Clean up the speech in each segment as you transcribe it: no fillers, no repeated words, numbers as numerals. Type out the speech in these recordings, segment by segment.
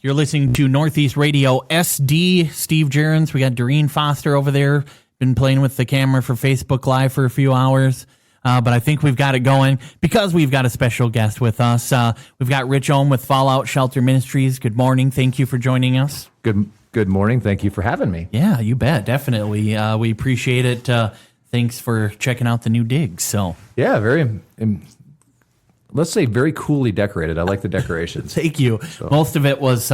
You're listening to Northeast Radio SD. Steve Jurrens. We got Dorene Foster over there. Been playing with the camera for Facebook Live for a few hours. But I think we've got it going because we've got a special guest with us. We've got Rich Ohm with Fallout Shelter Ministries. Good morning. Thank you for joining us. Good morning. Thank you for having me. Yeah, you bet. Definitely. We appreciate it. Thanks for checking out the new digs. So yeah, let's say very coolly decorated. I like the decorations. Thank you. So. Most of it was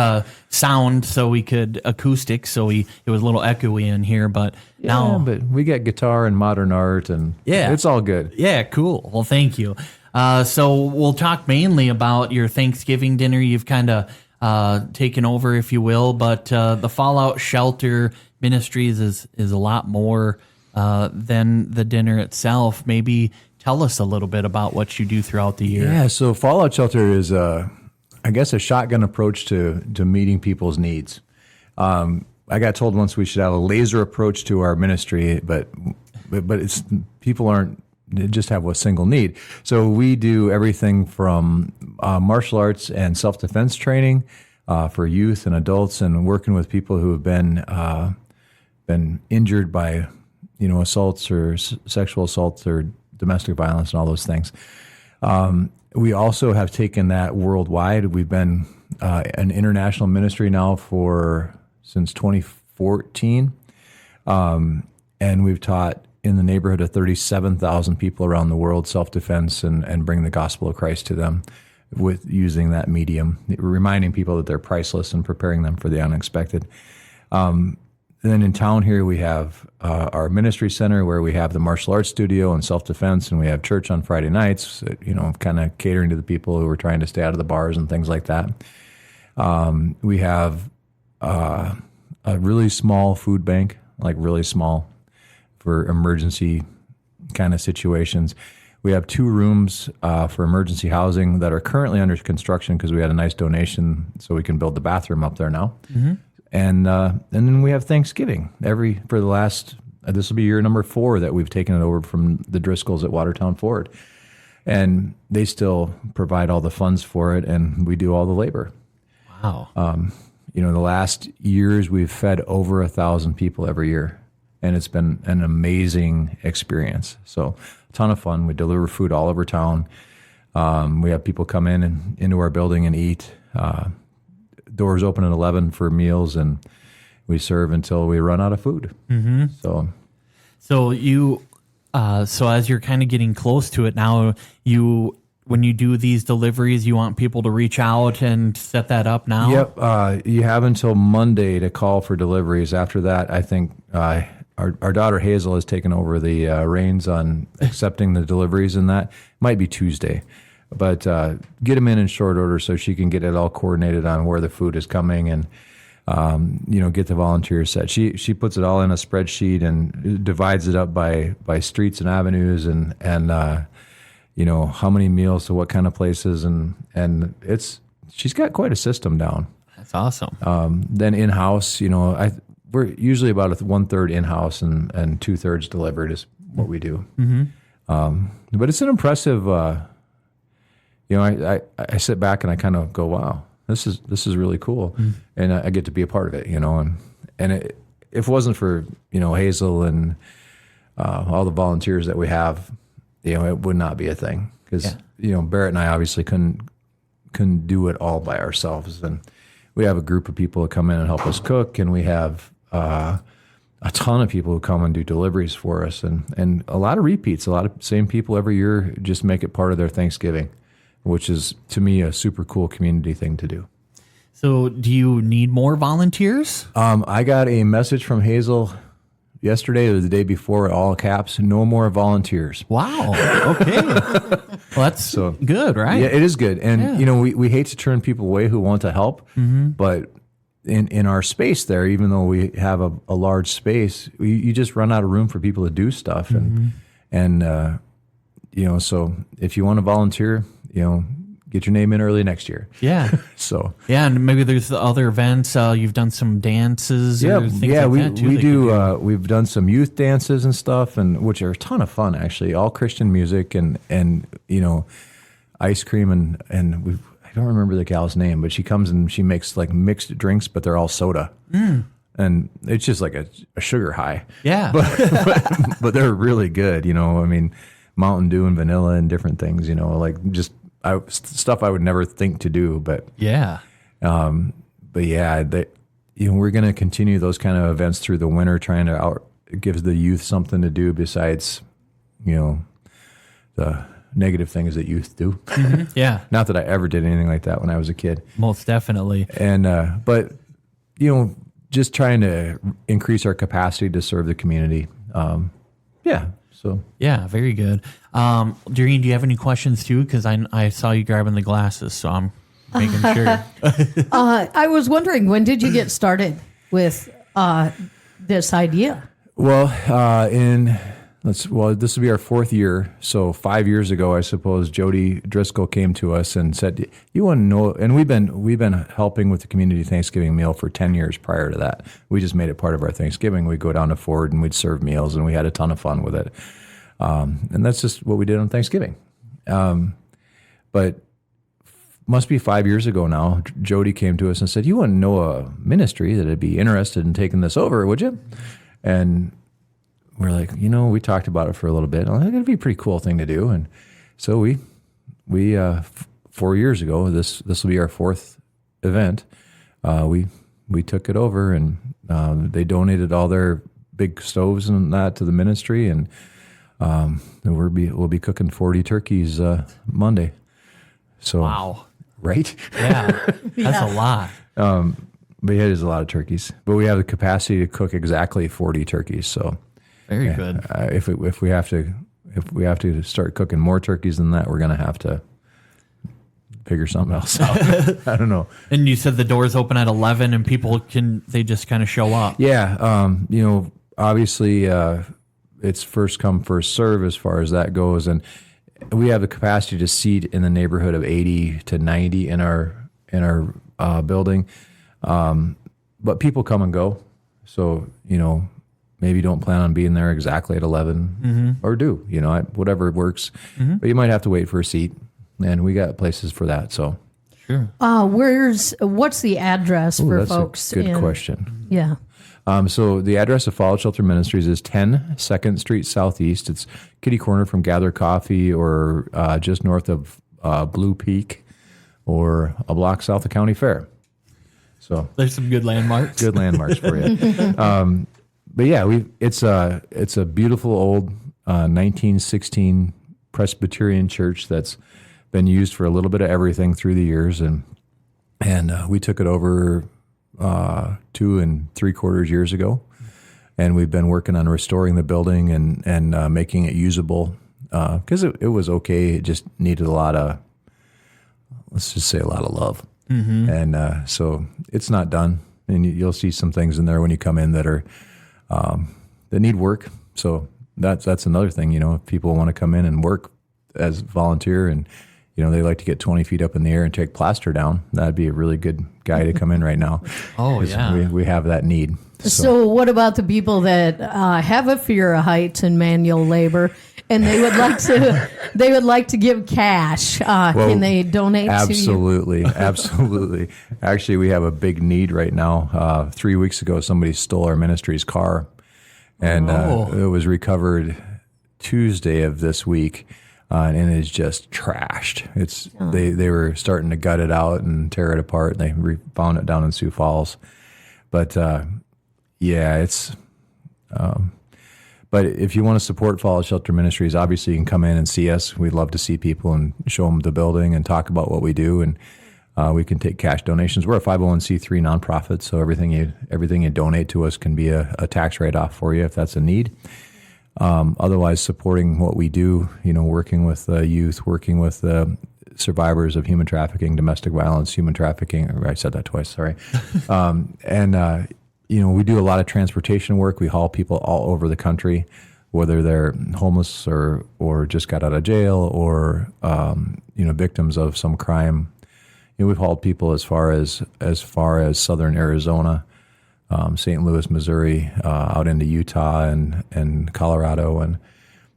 sound, so we could acoustic, so it was a little echoey in here. But now, but we got guitar and modern art, and it's all good. Yeah, cool. Well, thank you. So we'll talk mainly about your Thanksgiving dinner. You've kind of taken over, if you will, but the Fallout Shelter Ministries is a lot more than the dinner itself. Maybe tell us a little bit about what you do throughout the year. Yeah, so Fallout Shelter is, I guess, a shotgun approach to meeting people's needs. I got told once we should have a laser approach to our ministry, but it's people just have a single need. So we do everything from martial arts and self-defense training for youth and adults, and working with people who have been injured by assaults or sexual assaults or domestic violence and all those things. We also have taken that worldwide. We've been an international ministry now since 2014, and we've taught in the neighborhood of 37,000 people around the world self-defense and bring the gospel of Christ to them with using that medium, reminding people that they're priceless and preparing them for the unexpected. And then in town here, we have our ministry center where we have the martial arts studio and self-defense, and we have church on Friday nights, kind of catering to the people who are trying to stay out of the bars and things like that. We have a really small food bank, like really small, for emergency kind of situations. We have 2 rooms for emergency housing that are currently under construction because we had a nice donation so we can build the bathroom up there now. Mm-hmm. And then we have Thanksgiving for the last, this will be year number 4 that we've taken it over from the Driscolls at Watertown Ford. And they still provide all the funds for it, and we do all the labor. Wow. The last years we've fed over 1,000 people every year, and it's been an amazing experience. So a ton of fun. We deliver food all over town. We have people come in and into our building and eat. Doors open at 11 for meals, and we serve until we run out of food. Mm-hmm. So you, so as you're kind of getting close to it now, when you do these deliveries, you want people to reach out and set that up now? Yep. You have until Monday to call for deliveries. After that, I think our daughter Hazel has taken over the reins on accepting the deliveries, and that might be Tuesday. But get them in short order so she can get it all coordinated on where the food is coming and, get the volunteers set. She puts it all in a spreadsheet and divides it up by streets and avenues and how many meals to what kind of places. And she's got quite a system down. That's awesome. Then in-house, we're usually about 1/3 in-house and 2/3 delivered is what we do. Mm-hmm. But it's an impressive... I sit back and I kind of go, wow, this is really cool, and I get to be a part of it, and if it wasn't for Hazel and all the volunteers that we have, it would not be a thing because Barrett and I obviously couldn't do it all by ourselves, and we have a group of people who come in and help us cook, and we have a ton of people who come and do deliveries for us, and a lot of repeats, a lot of same people every year just make it part of their Thanksgiving, which is, to me, a super cool community thing to do. So do you need more volunteers? I got a message from Hazel yesterday or the day before, all caps, no more volunteers. Wow. Okay. Well, that's good, right? Yeah, it is good. And, we hate to turn people away who want to help, but in our space there, even though we have a large space, you just run out of room for people to do stuff. And so if you want to volunteer, get your name in early next year. Yeah. And maybe there's the other events. You've done some dances. Or things like that too. We do. We've done some youth dances and stuff, and which are a ton of fun actually. All Christian music and ice cream and don't remember the gal's name, but she comes and she makes like mixed drinks, but they're all soda. And it's just like a sugar high. Yeah. But they're really good, you know. I mean, Mountain Dew and vanilla and different things, you know, like just stuff I would never think to do. But yeah. But yeah, we're going to continue those kind of events through the winter, trying to give the youth something to do besides, you know, the negative things that youth do. Yeah. Not that I ever did anything like that when I was a kid. Most definitely. And, but, you know, just trying to increase our capacity to serve the community. Yeah. So. Yeah, very good. Dorene, do you have any questions too? Because I saw you grabbing the glasses, so I'm making sure. I was wondering, when did you get started with this idea? Well, this will be our 4th year. So 5 years ago, I suppose, Jody Driscoll came to us and said, "You want to know?" And we've been helping with the community Thanksgiving meal for 10 years prior to that. We just made it part of our Thanksgiving. We'd go down to Ford and we'd serve meals, and we had a ton of fun with it. And that's just what we did on Thanksgiving. But must be 5 years ago now, Jody came to us and said, "You wouldn't know a ministry that'd be interested in taking this over, would you?" And we're like, you know, we talked about it for a little bit. I think it'd be a pretty cool thing to do. And so we 4 years ago, this will be our 4th event. We took it over, and they donated all their big stoves and that to the ministry, and we'll be cooking 40 turkeys Monday. So Wow. Right? Yeah. That's a lot. But yeah, there's a lot of turkeys. But we have the capacity to cook exactly 40 turkeys. So Very good. if we have to start cooking more turkeys than that, we're going to have to figure something else out. I don't know. And you said the doors open at 11 and people they just kind of show up. Yeah. You know, obviously it's first come, first serve as far as that goes. And we have the capacity to seat in the neighborhood of 80 to 90 in our building. But people come and go. So, you know, maybe don't plan on being there exactly at 11 or do, you know, whatever works. But you might have to wait for a seat, and we got places for that. So Sure. What's the address for that's folks? a good question. Yeah. So the address of Fallout Shelter Ministries is 10 2nd Street Southeast. It's kitty corner from Gather Coffee, or just north of Blue Peak, or a block south of County Fair. So There's some good landmarks. good landmarks for you. But yeah, it's a beautiful old 1916 Presbyterian church that's been used for a little bit of everything through the years, and we took it over 2 3/4 years ago, and we've been working on restoring the building and making it usable, because it was okay. It just needed a lot of love. And so it's not done, and you'll see some things in there when you come in that are that need work. So that's another thing. You know, if people want to come in and work as volunteer, and you know they like to get 20 feet up in the air and take plaster down, that'd be a really good guy to come in right now. Oh, yeah. we have that need. So what about the people that have a fear of heights and manual labor, and they would like to give cash? Can they donate to you? Absolutely. Actually, we have a big need right now. 3 weeks ago, somebody stole our ministry's car, and it was recovered Tuesday of this week, and it is just trashed. They were starting to gut it out and tear it apart, and they found it down in Sioux Falls. But yeah, it's. But if you want to support Fallout Shelter Ministries, obviously you can come in and see us. We'd love to see people and show them the building and talk about what we do. And we can take cash donations. We're a 501c3 nonprofit, so everything you donate to us can be a tax write-off for you if that's a need. Otherwise, supporting what we do, you know, working with youth, working with survivors of human trafficking, domestic violence, human trafficking. I said that twice, sorry. You know, we do a lot of transportation work. We haul people all over the country, whether they're homeless or just got out of jail, or you know, victims of some crime. You know, we've hauled people as far as southern Arizona, St. Louis, Missouri, out into Utah and Colorado, and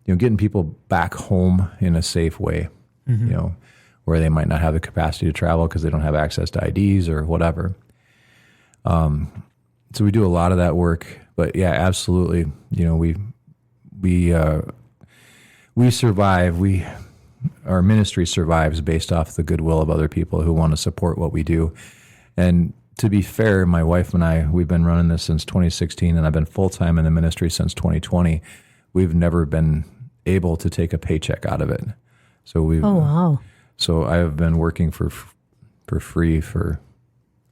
you know, getting people back home in a safe way. You know, where they might not have the capacity to travel because they don't have access to IDs or whatever. So we do a lot of that work. But yeah, absolutely. We survive. Our ministry survives based off the goodwill of other people who want to support what we do. And to be fair, my wife and I, we've been running this since 2016, and I've been full-time in the ministry since 2020. We've never been able to take a paycheck out of it. So Oh, wow. So I've been working for free for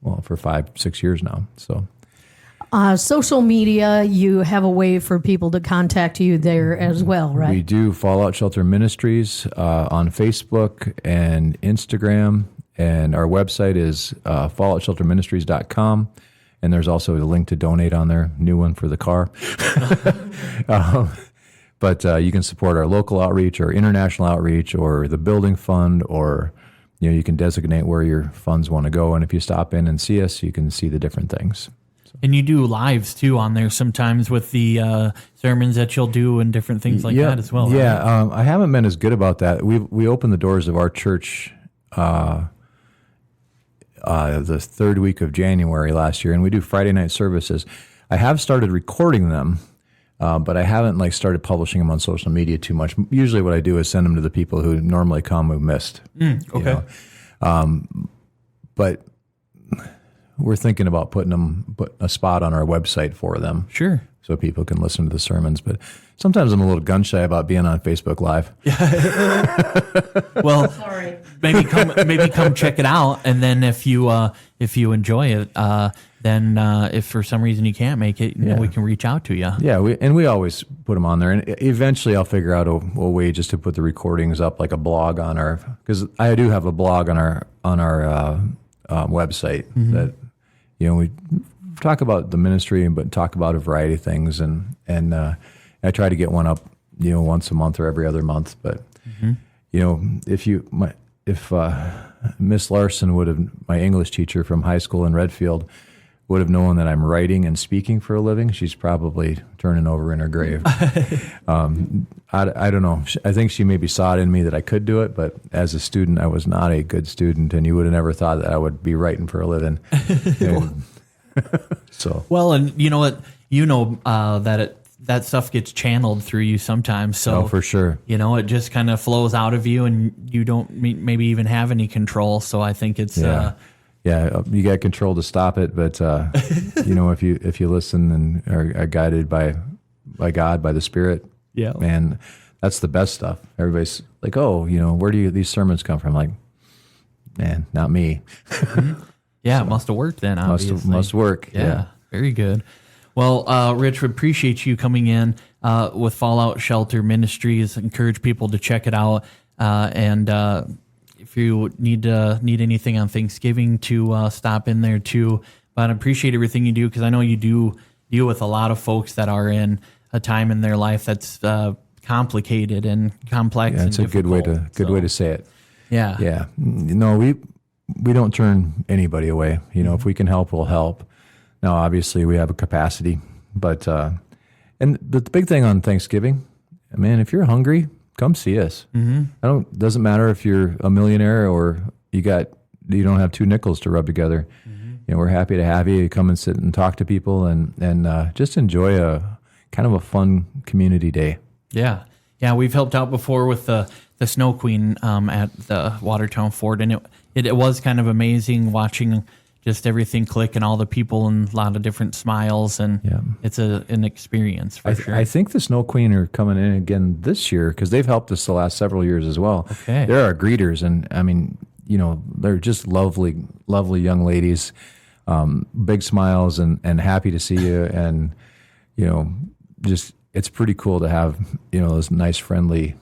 5-6 years now. So social media, you have a way for people to contact you there as well, right? we do Fallout Shelter Ministries on Facebook and Instagram, and our website is falloutshelterministries.com. And there's also a link to donate on there, new one for the car. But you can support our local outreach or international outreach or the building fund, or you can designate where your funds want to go. And if you stop in and see us, you can see the different things. And you do lives too on there sometimes with the sermons that you'll do and different things like that as well. Yeah, right? I haven't been as good about that. We opened the doors of our church the third week of January last year, and we do Friday night services. I have started recording them, but I haven't started publishing them on social media too much. Usually what I do is send them to the people who normally come who missed. Okay. But we're thinking about put a spot on our website for them. Sure. So people can listen to the sermons. But sometimes I'm a little gun shy about being on Facebook Live. Well, Sorry. maybe come check it out, and then if you enjoy it, then if for some reason you can't make it, we can reach out to you. Yeah, we always put them on there, and eventually I'll figure out a way just to put the recordings up, like a blog on our, because I do have a blog on our website that we talk about the ministry, but talk about a variety of things, and I try to get one up once a month or every other month. But if Miss Larson would have, my English teacher from high school in Redfield, would have known that I'm writing and speaking for a living, she's probably turning over in her grave. I don't know. I think she maybe saw it in me that I could do it, but as a student, I was not a good student, and you would have never thought that I would be writing for a living. So well, and you know what, that stuff gets channeled through you sometimes. So for sure, it just kind of flows out of you, and you don't maybe even have any control. So I think it's you got control to stop it, but if you listen and are guided by God, by the Spirit, man, that's the best stuff. Everybody's like, where do these sermons come from? Like, man, not me. Yeah, it must have worked then, obviously. Must work. Yeah, very good. Well, Rich, we appreciate you coming in with Fallout Shelter Ministries. Encourage people to check it out. And if you need anything on Thanksgiving, to stop in there too. But I appreciate everything you do, because I know you do deal with a lot of folks that are in a time in their life that's complicated and complex. Yeah, it's and a good way to say it. Yeah. Yeah. We don't turn anybody away. If we can help, we'll help. Now, obviously, we have a capacity, but and the big thing on Thanksgiving, man, if you're hungry, come see us. Doesn't matter if you're a millionaire or you don't have 2 nickels to rub together. We're happy to have you come and sit and talk to people and just enjoy a kind of a fun community day. Yeah. We've helped out before with the Snow Queen at the Watertown Ford, and it was kind of amazing watching just everything click and all the people and a lot of different smiles, and it's an experience for sure. I think the Snow Queen are coming in again this year, because they've helped us the last several years as well. Okay. They're our greeters, and I mean, they're just lovely, lovely young ladies, big smiles and happy to see you, and just it's pretty cool to have those nice, friendly,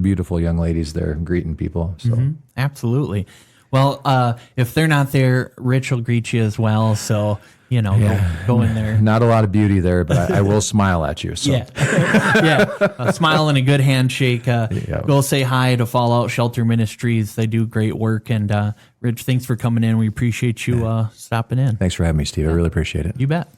beautiful young ladies there greeting people. So Absolutely. Well, if they're not there, Rich will greet you as well. So, go in there. Not a lot of beauty there, but I will smile at you. So. Yeah. A smile and a good handshake. Go say hi to Fallout Shelter Ministries. They do great work. And Rich, thanks for coming in. We appreciate you stopping in. Thanks for having me, Steve. I really appreciate it. You bet.